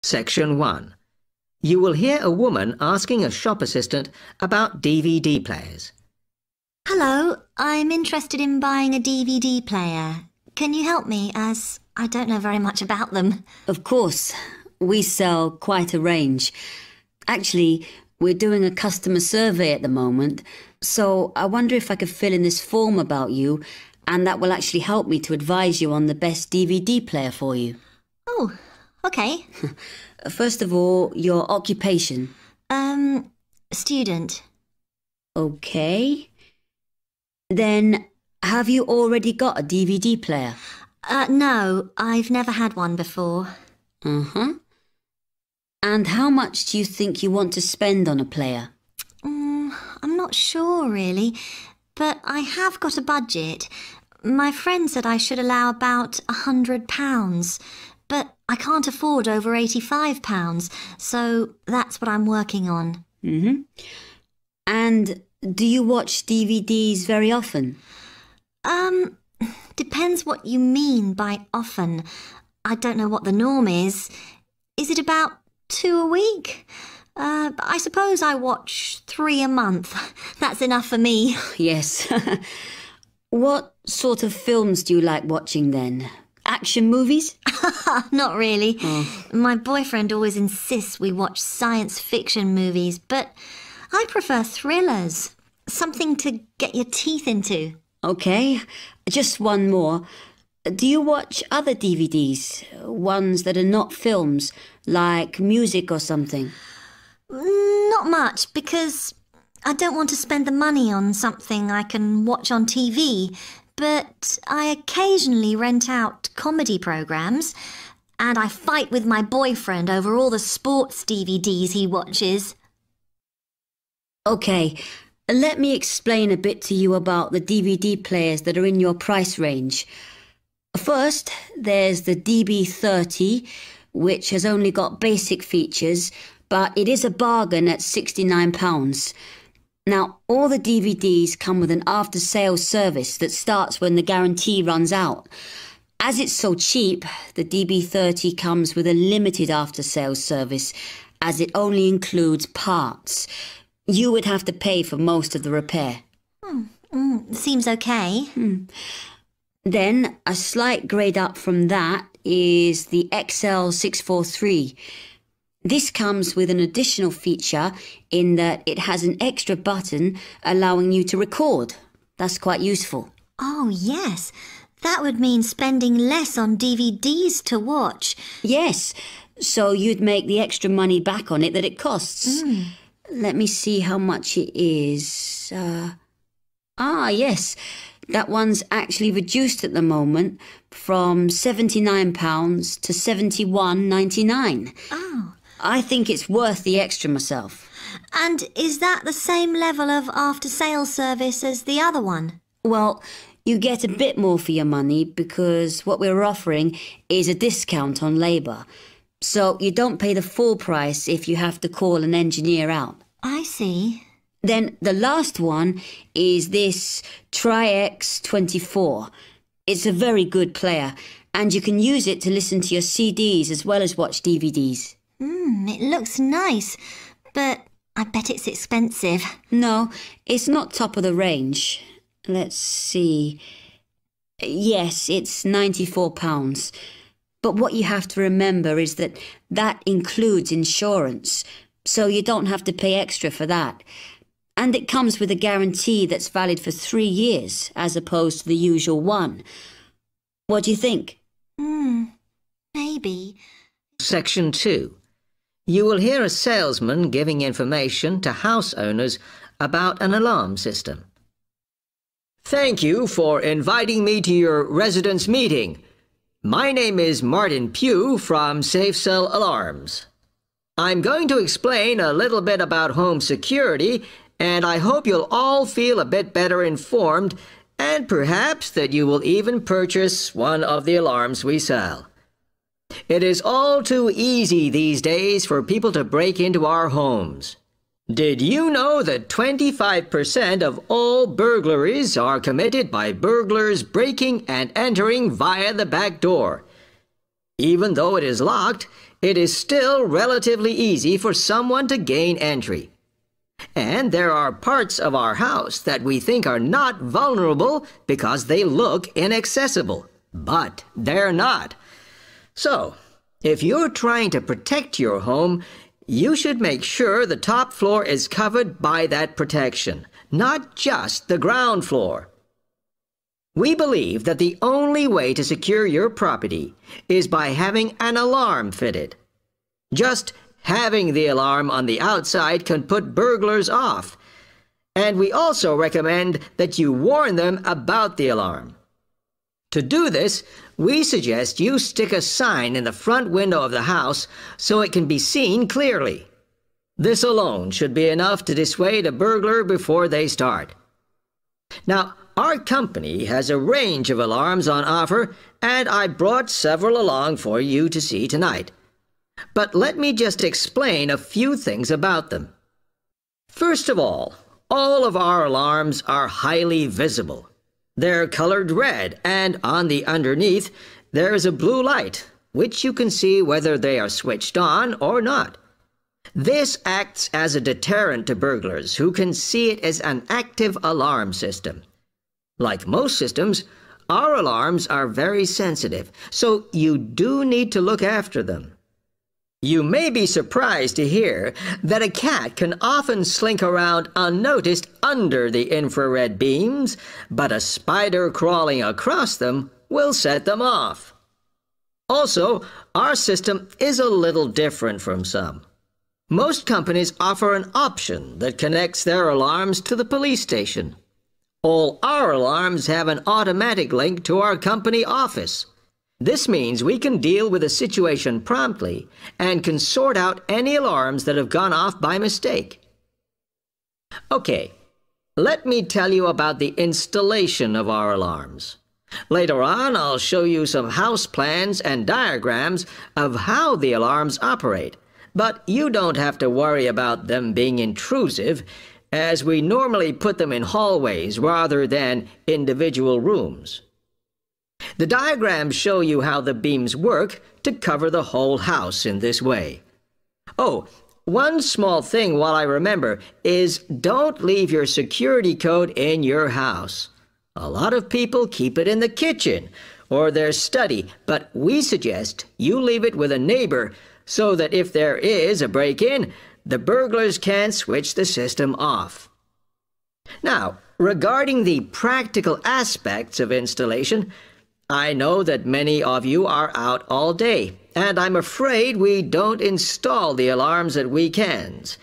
Section 1. You will hear a woman asking a shop assistant about DVD players. Hello, I'm interested in buying a DVD player. Can you help me, as I don't know very much about them? Of course. We sell quite a range. Actually, we're doing a customer survey at the moment, so I wonder if I could fill in this form about you, and that will actually help me to advise you on the best DVD player for you. Oh, okay. First of all, your occupation. Student. Okay. Then, have you already got a DVD player? No, I've never had one before. Uh-huh. And how much do you think you want to spend on a player? I'm not sure, really, but I have got a budget. My friend said I should allow about £100, but I can't afford over £85, so that's what I'm working on. Mm-hmm. And do you watch DVDs very often? Depends what you mean by often. I don't know what the norm is. Is it about 2 a week? I suppose I watch 3 a month. That's enough for me. Yes. What sort of films do you like watching then? Action movies? Not really. Oh. My boyfriend always insists we watch science fiction movies, but I prefer thrillers. Something to get your teeth into. Okay, just one more. Do you watch other DVDs? Ones that are not films, like music or something? Not much, because I don't want to spend the money on something I can watch on TV, but I occasionally rent out comedy programmes, and I fight with my boyfriend over all the sports DVDs he watches. Okay, let me explain a bit to you about the DVD players that are in your price range. First, there's the DB30, which has only got basic features, but it is a bargain at £69. Now, all the DVDs come with an after-sales service that starts when the guarantee runs out. As it's so cheap, the DB30 comes with a limited after-sales service, as it only includes parts. You would have to pay for most of the repair. Seems okay. Then, a slight grade up from that is the XL643. This comes with an additional feature in that it has an extra button allowing you to record. That's quite useful. Oh, yes. That would mean spending less on DVDs to watch. Yes, so you'd make the extra money back on it that it costs. Let me see how much it is. Yes. That one's actually reduced at the moment from £79 to £71.99. Oh. I think it's worth the extra myself. And is that the same level of after-sales service as the other one? Well, you get a bit more for your money because what we're offering is a discount on labour. So you don't pay the full price if you have to call an engineer out. I see. Then the last one is this Tri-X 24. It's a very good player, and you can use it to listen to your CDs as well as watch DVDs. It looks nice, but I bet it's expensive. No, it's not top of the range. Let's see. Yes, it's £94. But what you have to remember is that that includes insurance, so you don't have to pay extra for that. And it comes with a guarantee that's valid for 3 years, as opposed to the usual one. What do you think? Maybe. Section 2. You will hear a salesman giving information to house owners about an alarm system. Thank you for inviting me to your residence meeting. My name is Martin Pugh from SafeCell Alarms. I'm going to explain a little bit about home security, and I hope you'll all feel a bit better informed, and perhaps that you will even purchase one of the alarms we sell. It is all too easy these days for people to break into our homes. Did you know that 25% of all burglaries are committed by burglars breaking and entering via the back door? Even though it is locked, it is still relatively easy for someone to gain entry. And there are parts of our house that we think are not vulnerable because they look inaccessible. But they're not. So, if you're trying to protect your home, you should make sure the top floor is covered by that protection, not just the ground floor. We believe that the only way to secure your property is by having an alarm fitted. Just having the alarm on the outside can put burglars off. And we also recommend that you warn them about the alarm. To do this, we suggest you stick a sign in the front window of the house so it can be seen clearly. This alone should be enough to dissuade a burglar before they start. Now, our company has a range of alarms on offer, and I brought several along for you to see tonight. But let me just explain a few things about them. First of all of our alarms are highly visible. They're colored red, and on the underneath, there is a blue light, which you can see whether they are switched on or not. This acts as a deterrent to burglars who can see it as an active alarm system. Like most systems, our alarms are very sensitive, so you do need to look after them. You may be surprised to hear that a cat can often slink around unnoticed under the infrared beams, but a spider crawling across them will set them off. Also, our system is a little different from some. Most companies offer an option that connects their alarms to the police station. All our alarms have an automatic link to our company office. This means we can deal with a situation promptly and can sort out any alarms that have gone off by mistake. Okay, let me tell you about the installation of our alarms. Later on, I'll show you some house plans and diagrams of how the alarms operate, but you don't have to worry about them being intrusive, as we normally put them in hallways rather than individual rooms. The diagrams show you how the beams work to cover the whole house in this way. Oh, one small thing while I remember is don't leave your security code in your house. A lot of people keep it in the kitchen or their study, but we suggest you leave it with a neighbor so that if there is a break-in, the burglars can switch the system off. Now, regarding the practical aspects of installation, I know that many of you are out all day, and I'm afraid we don't install the alarms at weekends.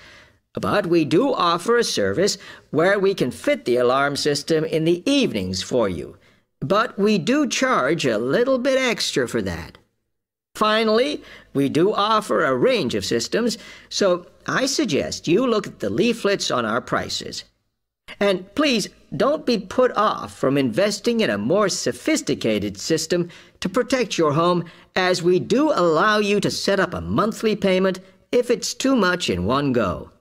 But we do offer a service where we can fit the alarm system in the evenings for you. But we do charge a little bit extra for that. Finally, we do offer a range of systems, so I suggest you look at the leaflets on our prices. And please don't be put off from investing in a more sophisticated system to protect your home, as we do allow you to set up a monthly payment if it's too much in one go.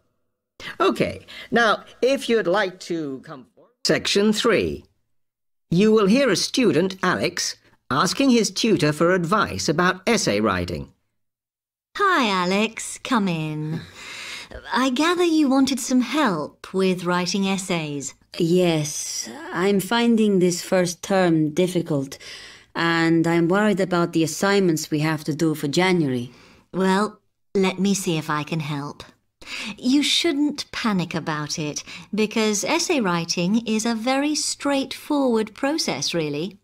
Okay, now if you'd like to come forward. Section 3. You will hear a student, Alex, asking his tutor for advice about essay writing. Hi, Alex. Come in. I gather you wanted some help with writing essays. Yes, I'm finding this first term difficult, and I'm worried about the assignments we have to do for January. Well, let me see if I can help. You shouldn't panic about it, because essay writing is a very straightforward process, really.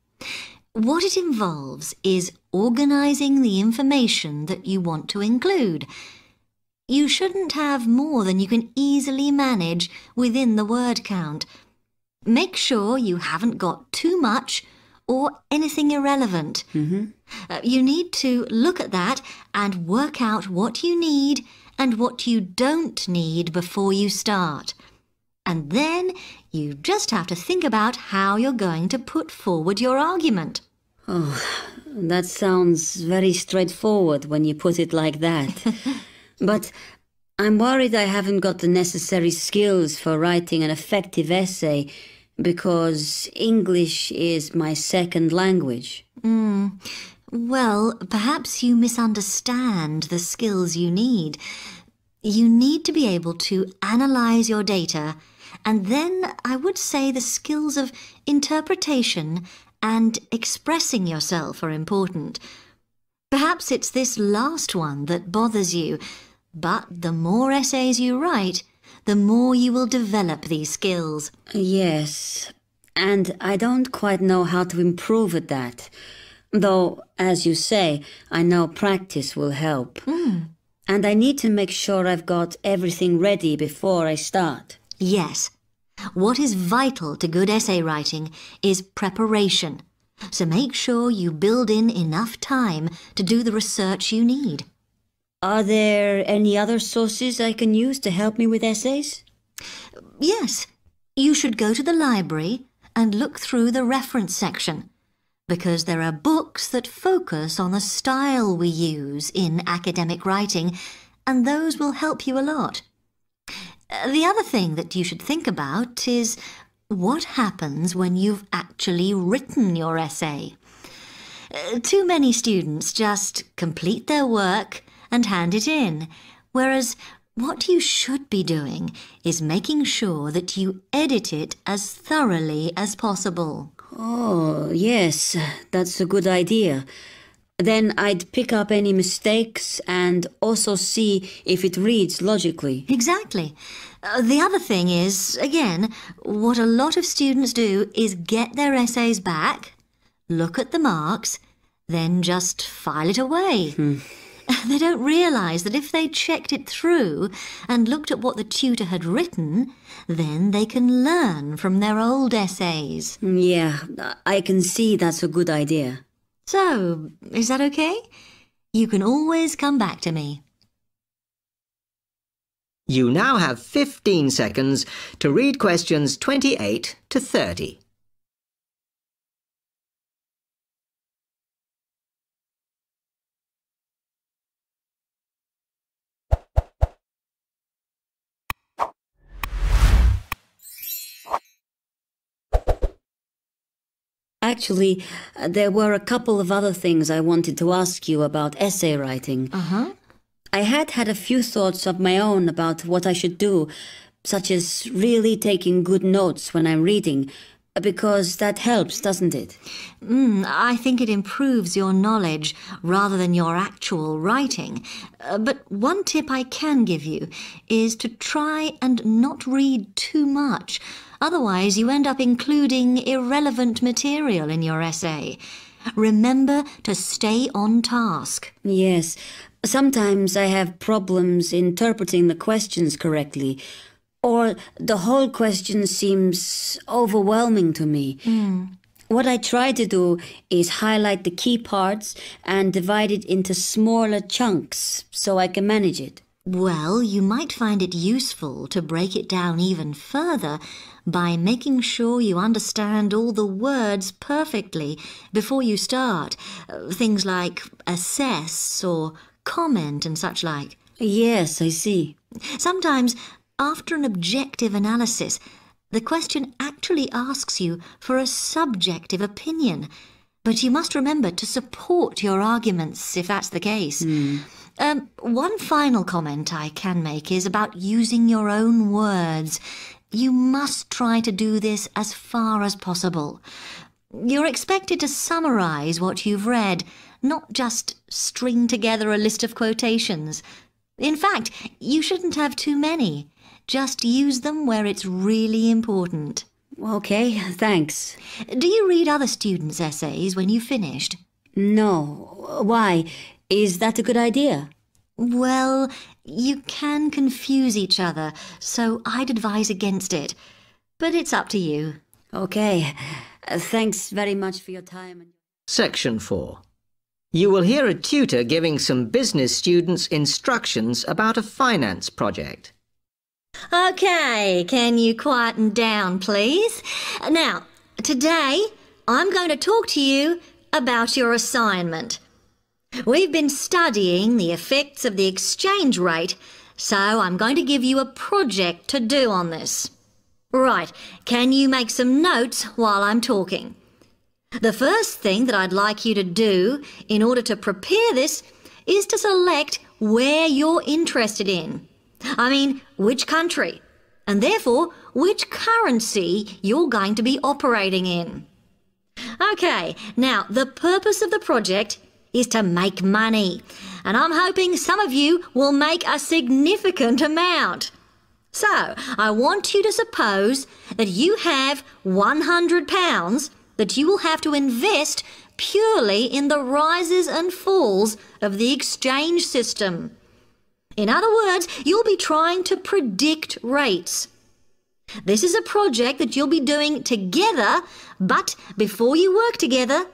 What it involves is organising the information that you want to include. You shouldn't have more than you can easily manage within the word count. Make sure you haven't got too much or anything irrelevant. You need to look at that and work out what you need and what you don't need before you start. And then you just have to think about how you're going to put forward your argument. Oh, that sounds very straightforward when you put it like that. But I'm worried I haven't got the necessary skills for writing an effective essay because English is my second language. Well, perhaps you misunderstand the skills you need. You need to be able to analyze your data, and then I would say the skills of interpretation and expressing yourself are important. Perhaps it's this last one that bothers you, but the more essays you write, the more you will develop these skills. Yes, and I don't quite know how to improve at that. Though, as you say, I know practice will help. And I need to make sure I've got everything ready before I start. Yes. What is vital to good essay writing is preparation. So make sure you build in enough time to do the research you need. Are there any other sources I can use to help me with essays? Yes. You should go to the library and look through the reference section, because there are books that focus on the style we use in academic writing, and those will help you a lot. The other thing that you should think about is what happens when you've actually written your essay. Too many students just complete their work and hand it in, whereas what you should be doing is making sure that you edit it as thoroughly as possible. Oh, yes, that's a good idea. Then I'd pick up any mistakes and also see if it reads logically. Exactly. The other thing is, again, what a lot of students do is get their essays back, look at the marks, then just file it away. They don't realise that if they checked it through and looked at what the tutor had written, then they can learn from their old essays. Yeah, I can see that's a good idea. So, is that okay? You can always come back to me. You now have 15 seconds to read questions 28 to 30. Actually, there were a couple of other things I wanted to ask you about essay writing. I had a few thoughts of my own about what I should do, such as really taking good notes when I'm reading, because that helps, doesn't it? I think it improves your knowledge rather than your actual writing. But one tip I can give you is to try and not read too much. Otherwise, you end up including irrelevant material in your essay. Remember to stay on task. Yes. Sometimes I have problems interpreting the questions correctly, or the whole question seems overwhelming to me. What I try to do is highlight the key parts and divide it into smaller chunks so I can manage it. Well, you might find it useful to break it down even further by making sure you understand all the words perfectly before you start. Things like assess or comment and such like. Yes, I see. Sometimes, after an objective analysis, the question actually asks you for a subjective opinion. But you must remember to support your arguments if that's the case. One final comment I can make is about using your own words. You must try to do this as far as possible. You're expected to summarise what you've read, not just string together a list of quotations. In fact, you shouldn't have too many. Just use them where it's really important. Okay, thanks. Do you read other students' essays when you've finished? No. Why? Is that a good idea? Well, you can confuse each other, so I'd advise against it. But it's up to you. Okay. Thanks very much for your time. Section 4. You will hear a tutor giving some business students instructions about a finance project. Okay, can you quieten down, please? Now, today I'm going to talk to you about your assignment. We've been studying the effects of the exchange rate, so I'm going to give you a project to do on this. Right, can you make some notes while I'm talking? The first thing that I'd like you to do in order to prepare this is to select where you're interested in. I mean, which country, and therefore which currency you're going to be operating in. Okay, now the purpose of the project is to make money, and I'm hoping some of you will make a significant amount. So, I want you to suppose that you have £100 that you will have to invest purely in the rises and falls of the exchange system. In other words, you'll be trying to predict rates. This is a project that you'll be doing together, but before you work together,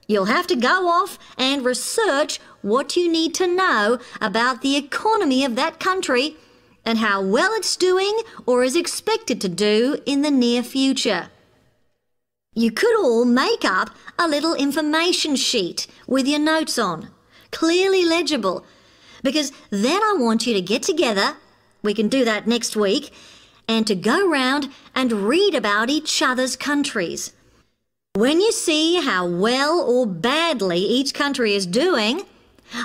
you'll have to go off and research what you need to know about the economy of that country and how well it's doing or is expected to do in the near future. You could all make up a little information sheet with your notes on, clearly legible, because then I want you to get together, we can do that next week, and to go round and read about each other's countries. When you see how well or badly each country is doing,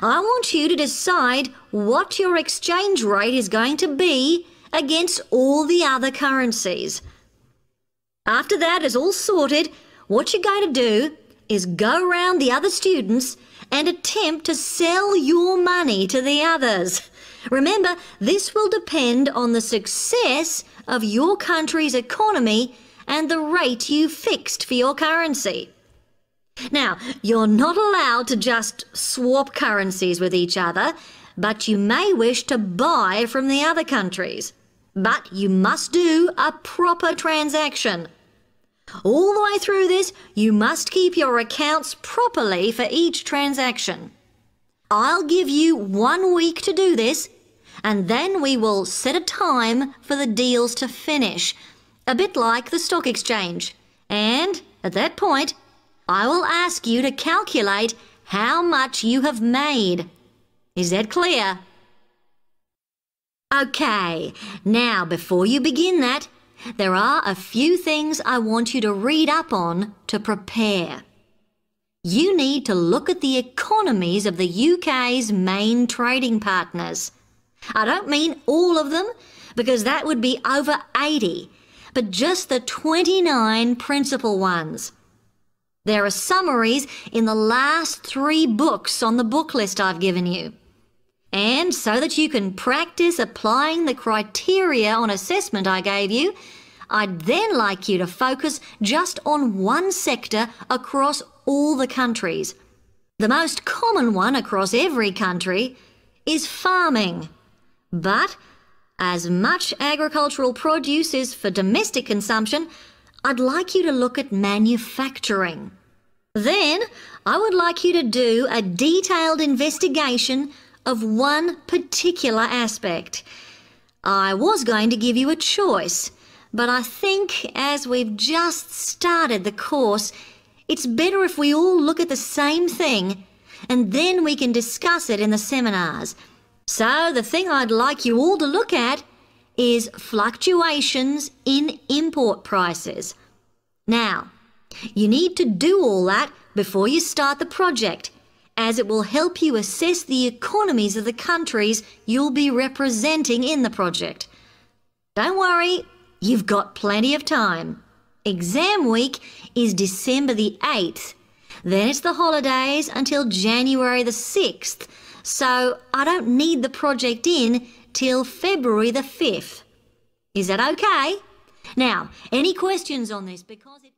I want you to decide what your exchange rate is going to be against all the other currencies. After that is all sorted, what you're going to do is go round the other students and attempt to sell your money to the others. Remember, this will depend on the success of your country's economy and the rate you fixed for your currency. Now, you're not allowed to just swap currencies with each other, but you may wish to buy from the other countries. But you must do a proper transaction. All the way through this, you must keep your accounts properly for each transaction. I'll give you 1 week to do this, and then we will set a time for the deals to finish, a bit like the stock exchange. And at that point, I will ask you to calculate how much you have made. Is that clear? Okay, now before you begin that, there are a few things I want you to read up on to prepare. You need to look at the economies of the UK's main trading partners. I don't mean all of them, because that would be over 80, but just the 29 principal ones. There are summaries in the last 3 books on the book list I've given you. And so that you can practice applying the criteria on assessment I gave you, I'd then like you to focus just on one sector across all the countries. The most common one across every country is farming. But as much agricultural produce is for domestic consumption, I'd like you to look at manufacturing. Then I would like you to do a detailed investigation of one particular aspect. I was going to give you a choice, but I think as we've just started the course, it's better if we all look at the same thing and then we can discuss it in the seminars. So the thing I'd like you all to look at is fluctuations in import prices. Now, you need to do all that before you start the project, as it will help you assess the economies of the countries you'll be representing in the project. Don't worry, you've got plenty of time. Exam week is December the 8th. Then it's the holidays until January the 6th. So I don't need the project in till February the 5th. Is that okay? Now, any questions on this? Because it